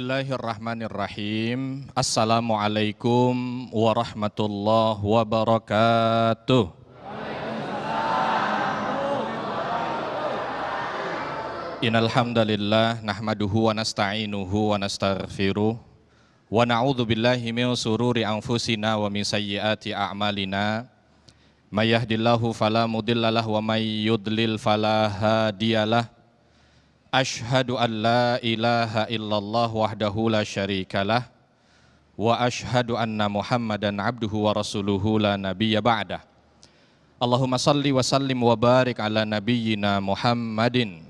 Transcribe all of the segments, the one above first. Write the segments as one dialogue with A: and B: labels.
A: Bismillahirrahmanirrahim. Assalamualaikum warahmatullahi wabarakatuh. Innal hamdalillah nahmaduhu wa nasta'inuhu wa nastaghfiruh wa na'udzu billahi min shururi anfusina wa min sayyiati a'malina. May yahdihillahu fala mudhillalah wa may yudlil fala hadiyalah. Ashhadu an la ilaha illallah wahdahu la syarikalah wa ashhadu anna Muhammadan abduhu wa rasuluhu la nabiyya ba'dah. Allahumma salli wa sallim wa barik ala nabiyyina Muhammadin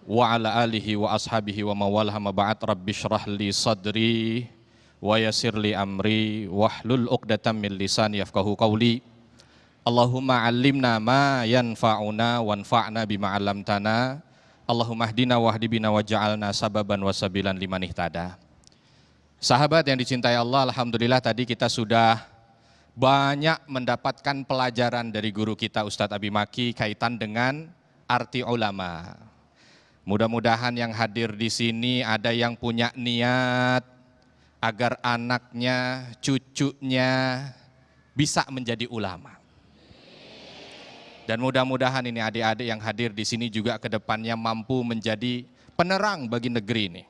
A: wa ala alihi wa ashabihi wa mawalaha ma ba'd. Rabbi shrah li sadri wa yassir li amri wahlul 'uqdatam min lisani yafqahu qawli. Allahumma 'allimna ma yanfa'una wanfa'na bima 'allamtana. Allahumma hdina wahdi bina waj'alna sababan wasabilan liman ihtada. Sahabat yang dicintai Allah, alhamdulillah tadi kita sudah banyak mendapatkan pelajaran dari guru kita Ustadz Abi Maki kaitan dengan arti ulama. Mudah-mudahan yang hadir di sini ada yang punya niat agar anaknya, cucunya bisa menjadi ulama. Dan mudah-mudahan ini adik-adik yang hadir di sini juga ke depannya mampu menjadi penerang bagi negeri ini.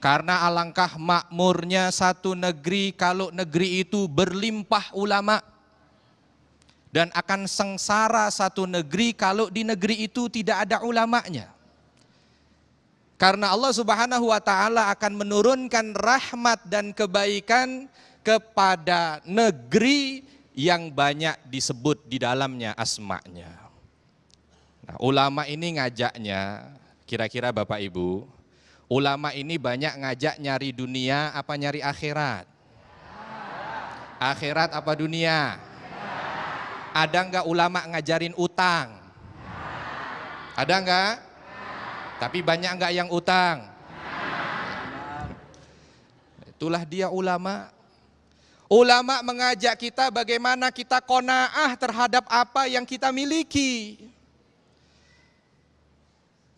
A: Karena alangkah makmurnya satu negeri kalau negeri itu berlimpah ulama. Dan akan sengsara satu negeri kalau di negeri itu tidak ada ulamanya. Karena Allah Subhanahu wa Ta'ala akan menurunkan rahmat dan kebaikan kepada negeri yang banyak disebut di dalamnya asma'nya. Nah, ulama ini ngajaknya, kira-kira Bapak Ibu, ulama ini banyak ngajak nyari dunia apa nyari akhirat? Akhirat apa dunia? Ada enggak ulama ngajarin utang? Ada enggak? Tapi banyak enggak yang utang? Itulah dia ulama. Ulama mengajak kita bagaimana kita qanaah terhadap apa yang kita miliki.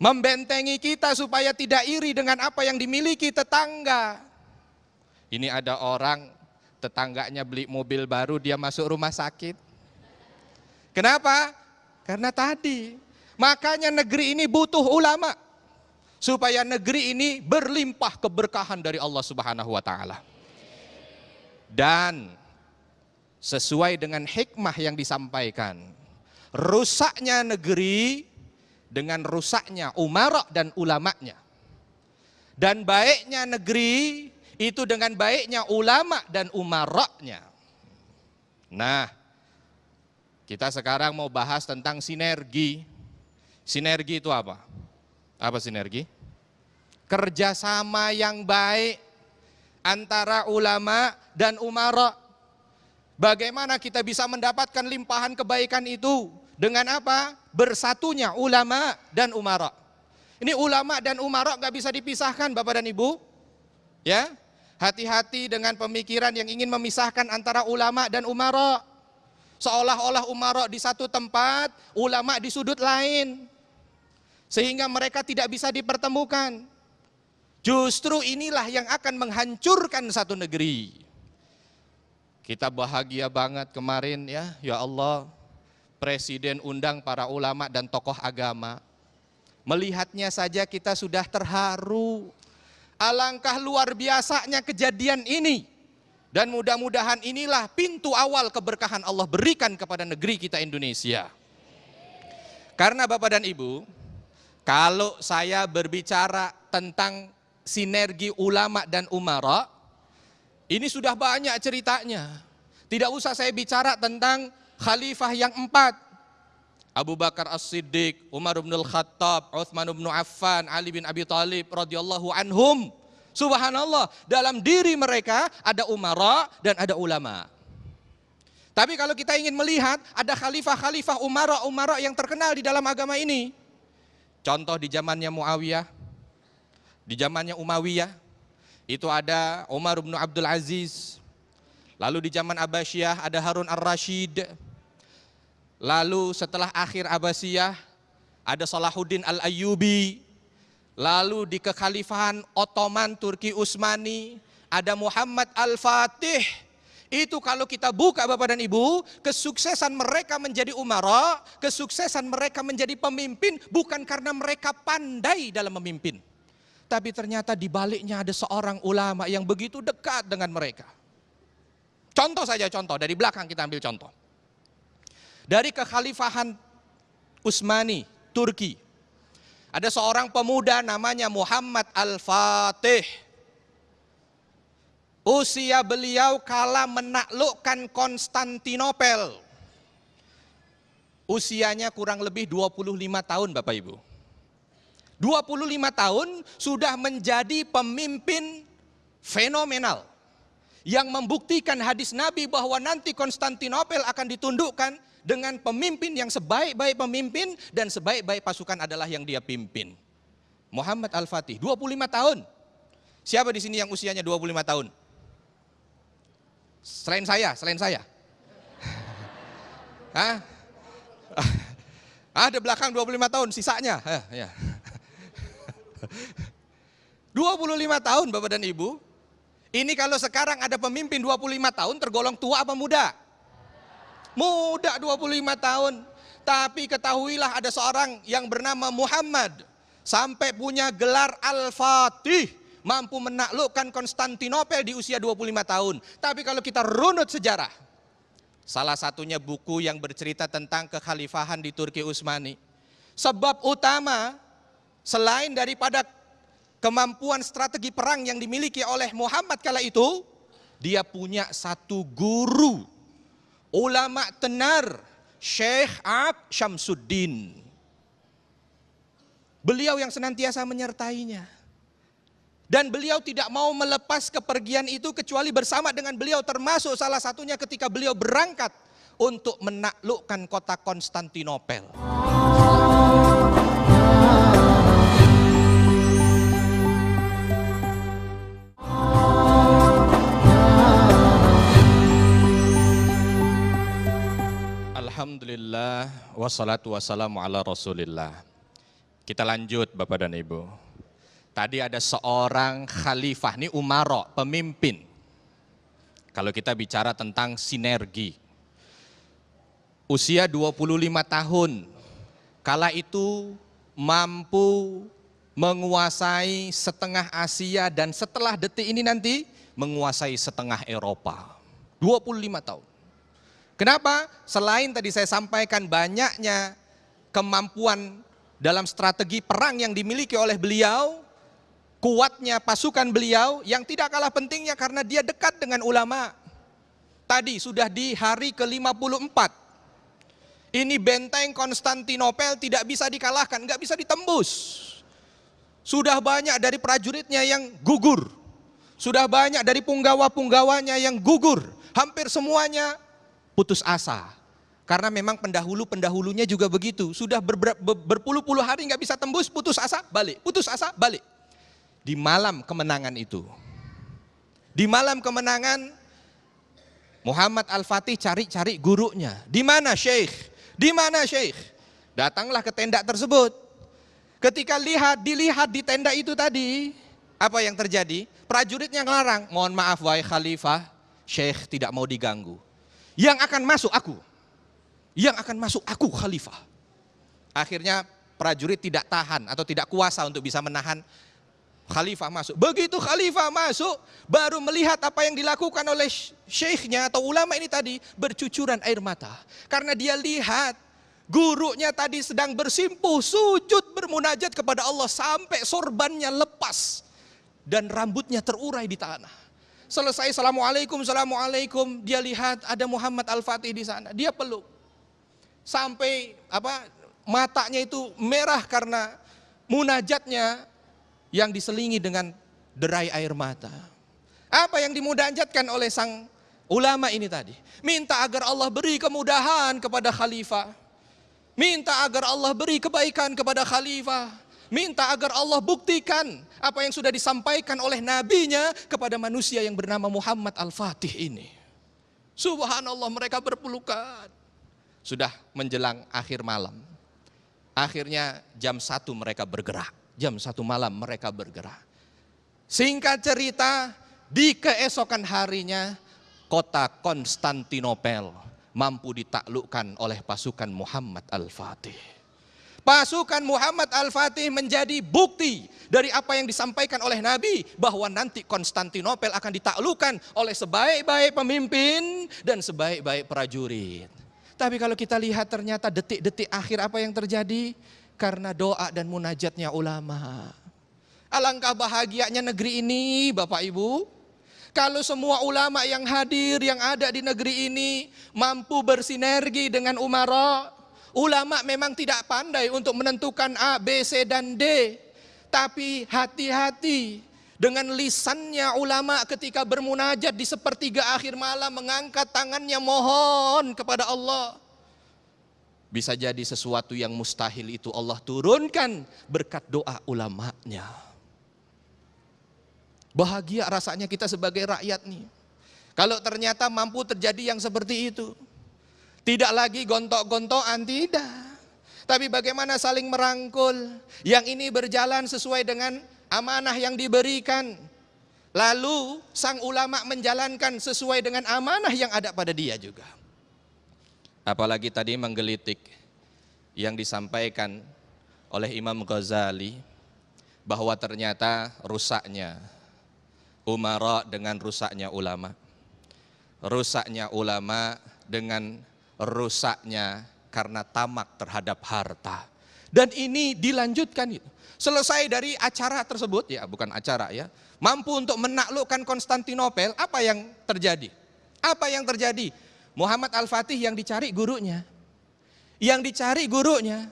A: Membentengi kita supaya tidak iri dengan apa yang dimiliki tetangga. Ini ada orang tetangganya beli mobil baru, dia masuk rumah sakit. Kenapa? Karena tadi. Makanya negeri ini butuh ulama. Supaya negeri ini berlimpah keberkahan dari Allah Subhanahu wa Ta'ala. Dan sesuai dengan hikmah yang disampaikan, rusaknya negeri dengan rusaknya umara dan ulamanya. Dan baiknya negeri itu dengan baiknya ulama dan umaranya. Nah, kita sekarang mau bahas tentang sinergi. Sinergi itu apa? Apa sinergi? Kerjasama yang baik antara ulama dan umara. Bagaimana kita bisa mendapatkan limpahan kebaikan itu? Dengan apa? Bersatunya ulama dan umara. Ini ulama dan umara gak bisa dipisahkan Bapak dan Ibu. Ya, hati-hati dengan pemikiran yang ingin memisahkan antara ulama dan umara. Seolah-olah umara di satu tempat, ulama di sudut lain. Sehingga mereka tidak bisa dipertemukan. Justru inilah yang akan menghancurkan satu negeri. Kita bahagia banget kemarin ya Allah, Presiden undang para ulama dan tokoh agama. Melihatnya saja kita sudah terharu. Alangkah luar biasanya kejadian ini. Dan mudah-mudahan inilah pintu awal keberkahan Allah berikan kepada negeri kita Indonesia. Karena Bapak dan Ibu, kalau saya berbicara tentang sinergi ulama dan umara, ini sudah banyak ceritanya. Tidak usah saya bicara tentang khalifah yang 4. Abu Bakar As-Siddiq, Umar bin Al-Khattab, Utsman bin Affan, Ali bin Abi Thalib radhiyallahu anhum. Subhanallah, dalam diri mereka ada umara dan ada ulama. Tapi kalau kita ingin melihat ada khalifah-khalifah umara yang terkenal di dalam agama ini. Contoh di zamannya Muawiyah. Di zamannya Umayyah itu ada Umar bin Abdul Aziz. Lalu di zaman Abbasiyah ada Harun ar-Rasyid. Lalu setelah akhir Abbasiyah ada Salahuddin al-Ayyubi. Lalu di kekhalifahan Ottoman Turki Utsmani ada Muhammad Al-Fatih. Itu kalau kita buka Bapak dan Ibu, kesuksesan mereka menjadi umara, kesuksesan mereka menjadi pemimpin bukan karena mereka pandai dalam memimpin. Tapi ternyata di baliknya ada seorang ulama yang begitu dekat dengan mereka. Contoh saja, contoh dari belakang kita ambil contoh. Dari kekhalifahan Utsmani, Turki, ada seorang pemuda namanya Muhammad Al-Fatih. Usia beliau kala menaklukkan Konstantinopel. Usianya kurang lebih 25 tahun Bapak Ibu. 25 tahun sudah menjadi pemimpin fenomenal. Yang membuktikan hadis Nabi bahwa nanti Konstantinopel akan ditundukkan dengan pemimpin yang sebaik-baik pemimpin dan sebaik-baik pasukan adalah yang dia pimpin. Muhammad Al-Fatih, 25 tahun. Siapa di sini yang usianya 25 tahun? Selain saya. Hah? Ada belakang 25 tahun, sisanya. 25 tahun Bapak dan Ibu. Ini kalau sekarang ada pemimpin 25 tahun tergolong tua apa muda? Muda 25 tahun. Tapi ketahuilah ada seorang yang bernama Muhammad. Sampai punya gelar Al-Fatih. Mampu menaklukkan Konstantinopel di usia 25 tahun. Tapi kalau kita runut sejarah. Salah satunya buku yang bercerita tentang kekhalifahan di Turki Utsmani. Sebab utama selain daripada kemampuan strategi perang yang dimiliki oleh Muhammad kala itu, dia punya satu guru, ulama tenar, Syekh Ab Syamsuddin. Beliau yang senantiasa menyertainya. Dan beliau tidak mau melepas kepergian itu kecuali bersama dengan beliau, termasuk salah satunya ketika beliau berangkat untuk menaklukkan kota Konstantinopel. Alhamdulillah, wassalatu wassalamu ala rasulillah. Kita lanjut Bapak dan Ibu. Tadi ada seorang khalifah, ini umara, pemimpin. Kalau kita bicara tentang sinergi. Usia 25 tahun, kala itu mampu menguasai setengah Asia dan setelah detik ini nanti menguasai setengah Eropa. 25 tahun. Kenapa? Selain tadi saya sampaikan banyaknya kemampuan dalam strategi perang yang dimiliki oleh beliau, kuatnya pasukan beliau yang tidak kalah pentingnya karena dia dekat dengan ulama. Tadi sudah di hari ke-54. Ini benteng Konstantinopel tidak bisa dikalahkan, nggak bisa ditembus. Sudah banyak dari prajuritnya yang gugur. Sudah banyak dari punggawa-punggawanya yang gugur. Hampir semuanya putus asa. Karena memang pendahulu-pendahulunya juga begitu. Sudah berpuluh-puluh hari nggak bisa tembus, putus asa, balik. Putus asa, balik. Di malam kemenangan itu. Di malam kemenangan, Muhammad Al-Fatih cari-cari gurunya. Di mana Syekh? Di mana Syekh? Datanglah ke tenda tersebut. Ketika dilihat di tenda itu tadi, apa yang terjadi? Prajuritnya ngelarang, mohon maaf wahai khalifah, Syekh tidak mau diganggu. Yang akan masuk aku. Yang akan masuk aku khalifah. Akhirnya prajurit tidak tahan atau tidak kuasa untuk bisa menahan khalifah masuk. Begitu khalifah masuk, baru melihat apa yang dilakukan oleh syekhnya atau ulama ini tadi, bercucuran air mata. Karena dia lihat gurunya tadi sedang bersimpuh, sujud bermunajat kepada Allah sampai sorbannya lepas dan rambutnya terurai di tanah. Selesai assalamualaikum, assalamualaikum, dia lihat ada Muhammad Al-Fatih di sana, dia peluk. Sampai matanya itu merah karena munajatnya yang diselingi dengan derai air mata. Apa yang dimunajatkan oleh sang ulama ini tadi? Minta agar Allah beri kemudahan kepada khalifah. Minta agar Allah beri kebaikan kepada khalifah. Minta agar Allah buktikan apa yang sudah disampaikan oleh nabinya kepada manusia yang bernama Muhammad Al-Fatih ini. Subhanallah, mereka berpelukan. Sudah menjelang akhir malam. Akhirnya jam 1 mereka bergerak. jam 1 malam mereka bergerak. Singkat cerita, di keesokan harinya kota Konstantinopel mampu ditaklukkan oleh pasukan Muhammad Al-Fatih. Pasukan Muhammad Al-Fatih menjadi bukti dari apa yang disampaikan oleh Nabi, bahwa nanti Konstantinopel akan ditaklukkan oleh sebaik-baik pemimpin dan sebaik-baik prajurit. Tapi kalau kita lihat ternyata detik-detik akhir apa yang terjadi? Karena doa dan munajatnya ulama. Alangkah bahagianya negeri ini Bapak Ibu, kalau semua ulama yang hadir, yang ada di negeri ini mampu bersinergi dengan umara. Ulama memang tidak pandai untuk menentukan A, B, C, dan D. Tapi hati-hati dengan lisannya ulama ketika bermunajat di sepertiga akhir malam, mengangkat tangannya mohon kepada Allah. Bisa jadi sesuatu yang mustahil itu Allah turunkan berkat doa ulamanya. Bahagia rasanya kita sebagai rakyat nih. Kalau ternyata mampu terjadi yang seperti itu. Tidak lagi gontok-gontokan, tidak. Tapi bagaimana saling merangkul. Yang ini berjalan sesuai dengan amanah yang diberikan. Lalu sang ulama menjalankan sesuai dengan amanah yang ada pada dia juga. Apalagi tadi menggelitik yang disampaikan oleh Imam Ghazali, bahwa ternyata rusaknya umara dengan rusaknya ulama. Rusaknya ulama dengan rusaknya karena tamak terhadap harta. Dan ini dilanjutkan. Selesai dari acara tersebut, ya bukan acara ya, mampu untuk menaklukkan Konstantinopel, apa yang terjadi? Apa yang terjadi? Muhammad Al-Fatih yang dicari gurunya. Yang dicari gurunya.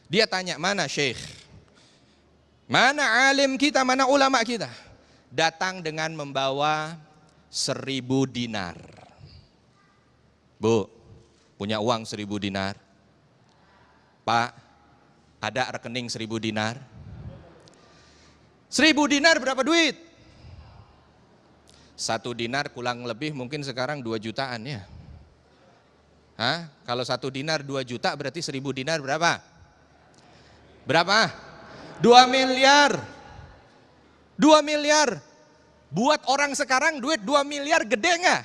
A: Dia tanya, mana syekh? Mana alim kita, mana ulama kita? Datang dengan membawa 1.000 dinar. Bu, punya uang 1.000 dinar? Pak, ada rekening 1.000 dinar? 1.000 dinar berapa duit? 1 dinar kurang lebih mungkin sekarang 2 jutaan ya. Hah? Kalau 1 dinar 2 juta berarti 1.000 dinar berapa? Berapa? 2 miliar. 2 miliar. Buat orang sekarang duit 2 miliar gede nggak?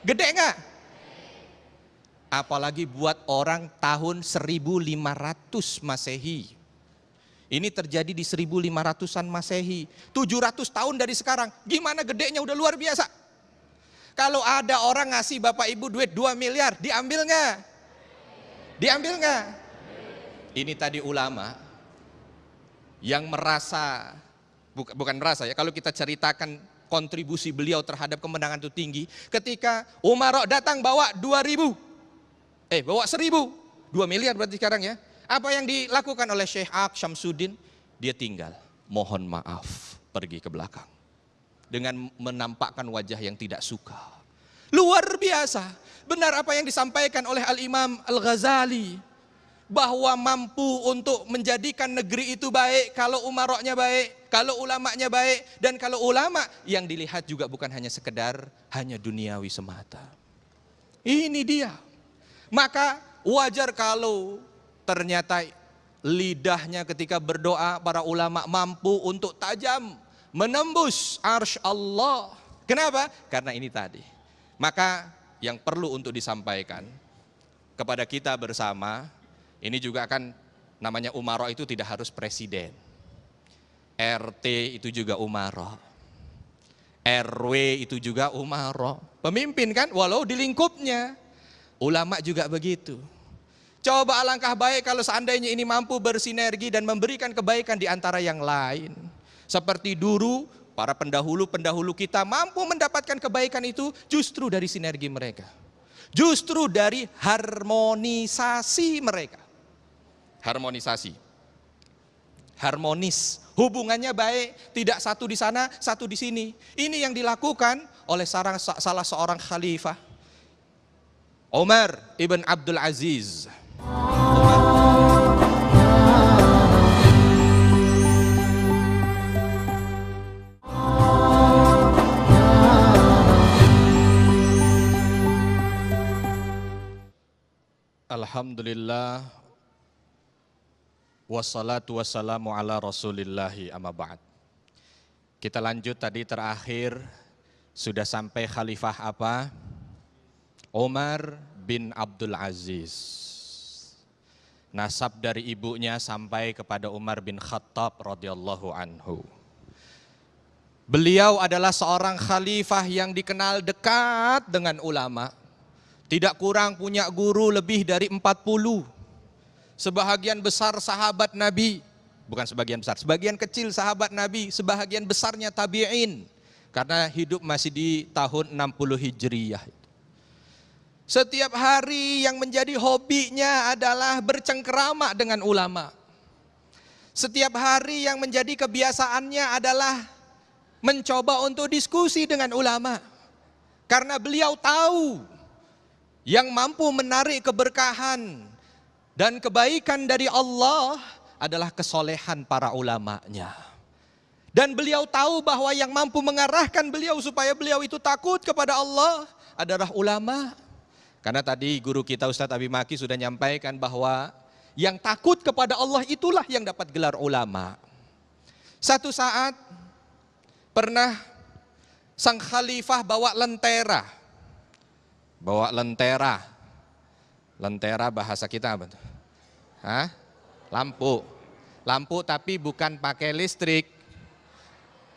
A: Gede nggak? Apalagi buat orang tahun 1500 Masehi. Ini terjadi di 1500-an Masehi. 700 tahun dari sekarang. Gimana gedenya, udah luar biasa. Kalau ada orang ngasih Bapak Ibu duit 2 miliar, diambil nggak? Diambil nggak? Ini tadi ulama yang merasa, bukan merasa ya, kalau kita ceritakan kontribusi beliau terhadap kemenangan itu tinggi. Ketika Umar datang bawa 2.000, bawa 1.000, 2 miliar berarti sekarang ya. Apa yang dilakukan oleh Syekh Ak Syamsuddin? Dia tinggal, mohon maaf, pergi ke belakang. Dengan menampakkan wajah yang tidak suka. Luar biasa, benar apa yang disampaikan oleh Al-Imam Al-Ghazali. Bahwa mampu untuk menjadikan negeri itu baik kalau umaroknya baik, kalau ulamanya baik, dan kalau ulama yang dilihat juga bukan hanya sekedar hanya duniawi semata. Ini dia. Maka wajar kalau ternyata lidahnya ketika berdoa para ulama mampu untuk tajam menembus arsy Allah. Kenapa? Karena ini tadi. Maka yang perlu untuk disampaikan kepada kita bersama, ini juga kan namanya umara itu tidak harus presiden. RT itu juga umara. RW itu juga umara. Pemimpin kan, walau di lingkupnya. Ulama juga begitu. Coba alangkah baik kalau seandainya ini mampu bersinergi dan memberikan kebaikan di antara yang lain. Seperti dulu para pendahulu-pendahulu kita mampu mendapatkan kebaikan itu justru dari sinergi mereka. Justru dari harmonisasi mereka. Harmonisasi. Harmonis. Hubungannya baik, tidak satu di sana, satu di sini. Ini yang dilakukan oleh salah seorang khalifah. Umar ibn Abdul Aziz. Alhamdulillah Wassalatu wassalamu ala rasulillahi amma ba'd. Kita lanjut tadi terakhir, sudah sampai khalifah apa? Umar bin Abdul Aziz. Nasab dari ibunya sampai kepada Umar bin Khattab radhiyallahu anhu. Beliau adalah seorang khalifah yang dikenal dekat dengan ulama. Tidak kurang punya guru lebih dari 40. Sebahagian besar sahabat Nabi, bukan sebagian besar, sebagian kecil sahabat Nabi, sebahagian besarnya tabi'in. Karena hidup masih di tahun 60 Hijriyah. Setiap hari yang menjadi hobinya adalah bercengkerama dengan ulama. Setiap hari yang menjadi kebiasaannya adalah mencoba untuk diskusi dengan ulama. Karena beliau tahu yang mampu menarik keberkahan dan kebaikan dari Allah adalah kesolehan para ulamanya. Dan beliau tahu bahwa yang mampu mengarahkan beliau supaya beliau itu takut kepada Allah adalah ulama. Karena tadi guru kita Ustadz Abi Maki sudah menyampaikan bahwa yang takut kepada Allah itulah yang dapat gelar ulama. Satu saat pernah sang khalifah bawa lentera. Bawa lentera. Lentera bahasa kita apa tuh? Hah? Lampu. Lampu tapi bukan pakai listrik.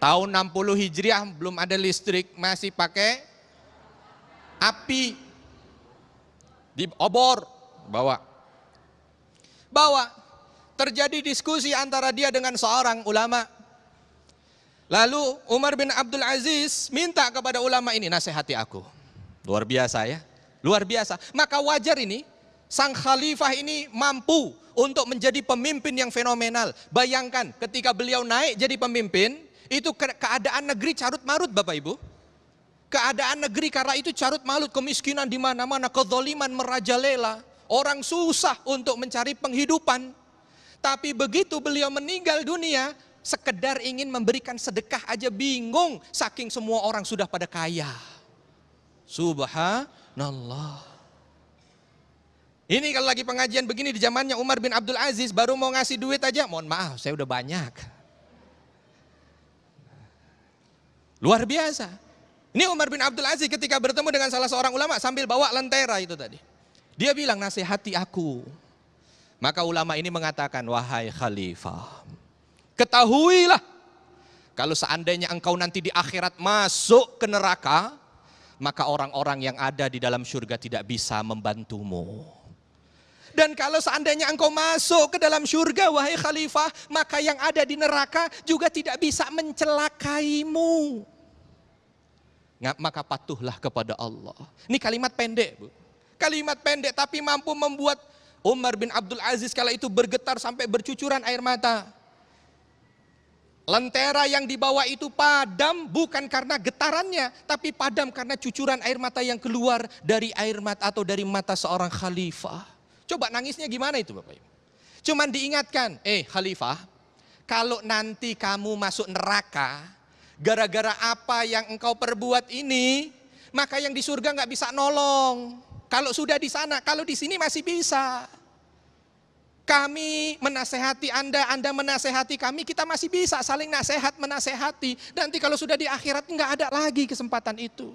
A: Tahun 60 Hijriah belum ada listrik, masih pakai api. Di obor, bawa. Terjadi diskusi antara dia dengan seorang ulama. Lalu Umar bin Abdul Aziz minta kepada ulama ini, nasihati aku. Luar biasa ya, luar biasa. Maka wajar ini, sang khalifah ini mampu untuk menjadi pemimpin yang fenomenal. Bayangkan ketika beliau naik jadi pemimpin, itu keadaan negeri carut marut Bapak Ibu. Keadaan negeri karena itu carut marut, kemiskinan di mana-mana, kezaliman merajalela. Orang susah untuk mencari penghidupan. Tapi begitu beliau meninggal dunia, sekedar ingin memberikan sedekah aja bingung, saking semua orang sudah pada kaya. Subhanallah. Ini kalau lagi pengajian begini di zamannya Umar bin Abdul Aziz, baru mau ngasih duit aja, mohon maaf saya udah banyak. Luar biasa. Ini Umar bin Abdul Aziz ketika bertemu dengan salah seorang ulama sambil bawa lentera itu tadi. Dia bilang, nasihati aku. Maka ulama ini mengatakan, wahai khalifah, ketahuilah kalau seandainya engkau nanti di akhirat masuk ke neraka, maka orang-orang yang ada di dalam surga tidak bisa membantumu. Dan kalau seandainya engkau masuk ke dalam surga, wahai khalifah, maka yang ada di neraka juga tidak bisa mencelakaimu. Maka patuhlah kepada Allah. Ini kalimat pendek, Bu. Kalimat pendek tapi mampu membuat Umar bin Abdul Aziz kala itu bergetar sampai bercucuran air mata. Lentera yang dibawa itu padam bukan karena getarannya, tapi padam karena cucuran air mata yang keluar dari air mata atau dari mata seorang khalifah. Coba nangisnya gimana itu Bapak Ibu? Cuman diingatkan, khalifah, kalau nanti kamu masuk neraka, gara-gara apa yang engkau perbuat ini, maka yang di surga nggak bisa nolong. Kalau sudah di sana, kalau di sini masih bisa. Kami menasehati Anda menasehati kami, kita masih bisa saling nasihat menasehati. Nanti kalau sudah di akhirat nggak ada lagi kesempatan itu.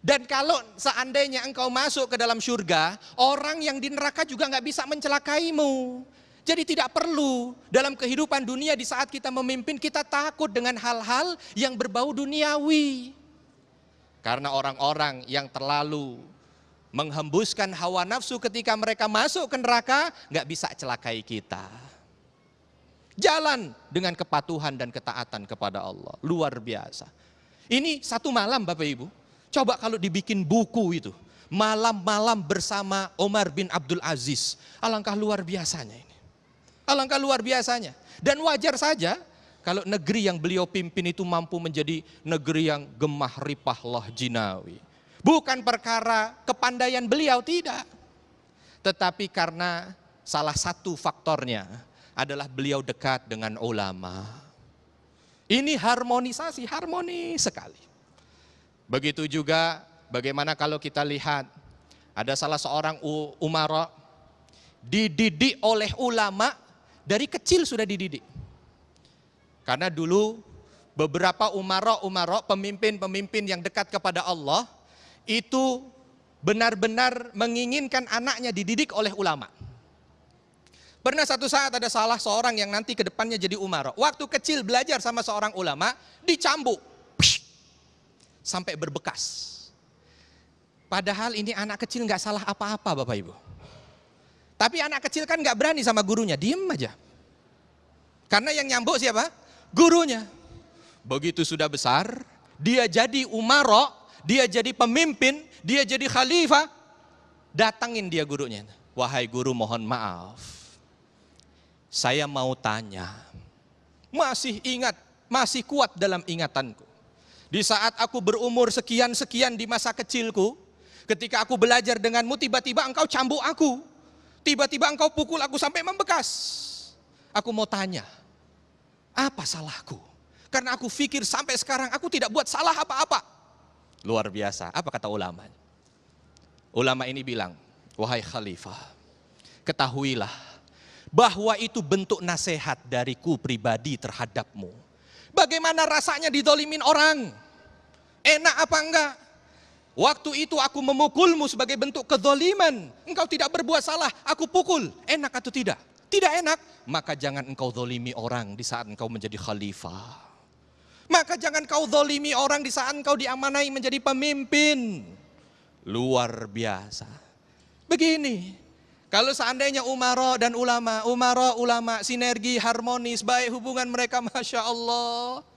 A: Dan kalau seandainya engkau masuk ke dalam surga, orang yang di neraka juga nggak bisa mencelakaimu. Jadi tidak perlu dalam kehidupan dunia di saat kita memimpin, kita takut dengan hal-hal yang berbau duniawi. Karena orang-orang yang terlalu menghembuskan hawa nafsu ketika mereka masuk ke neraka, nggak bisa celakai kita. Jalan dengan kepatuhan dan ketaatan kepada Allah, luar biasa. Ini satu malam Bapak Ibu, coba kalau dibikin buku itu, malam-malam bersama Umar bin Abdul Aziz, alangkah luar biasanya ini. Alangkah luar biasanya. Dan wajar saja kalau negeri yang beliau pimpin itu mampu menjadi negeri yang gemah ripah lah jinawi. Bukan perkara kepandaian beliau, tidak. Tetapi karena salah satu faktornya adalah beliau dekat dengan ulama. Ini harmonisasi, harmonis sekali. Begitu juga bagaimana kalau kita lihat ada salah seorang umara dididik oleh ulama dari kecil sudah dididik. Karena dulu beberapa umara, pemimpin-pemimpin yang dekat kepada Allah, itu benar-benar menginginkan anaknya dididik oleh ulama. Pernah satu saat ada salah seorang yang nanti ke depannya jadi umara. Waktu kecil belajar sama seorang ulama, dicambuk. Sampai berbekas. Padahal ini anak kecil nggak salah apa-apa Bapak Ibu. Tapi anak kecil kan nggak berani sama gurunya, diem aja. Karena yang nyambuk siapa? Gurunya. Begitu sudah besar, dia jadi umara, dia jadi pemimpin, dia jadi khalifah. Datangin dia gurunya. Wahai guru, mohon maaf. Saya mau tanya, masih ingat, masih kuat dalam ingatanku. Di saat aku berumur sekian-sekian di masa kecilku, ketika aku belajar denganmu, tiba-tiba engkau cambuk aku. Tiba-tiba engkau pukul aku sampai membekas. Aku mau tanya, apa salahku? Karena aku pikir sampai sekarang aku tidak buat salah apa-apa. Luar biasa, apa kata ulama? Ulama ini bilang, wahai khalifah, ketahuilah bahwa itu bentuk nasihat dariku pribadi terhadapmu. Bagaimana rasanya didolimin orang? Enak apa enggak? Waktu itu aku memukulmu sebagai bentuk kezoliman. Engkau tidak berbuat salah, aku pukul. Enak atau tidak? Tidak enak. Maka jangan engkau zolimi orang di saat engkau menjadi khalifah. Maka jangan kau zolimi orang di saat engkau diamanai menjadi pemimpin. Luar biasa. Begini. Kalau seandainya umara dan ulama sinergi, harmonis, baik hubungan mereka, Masya Allah.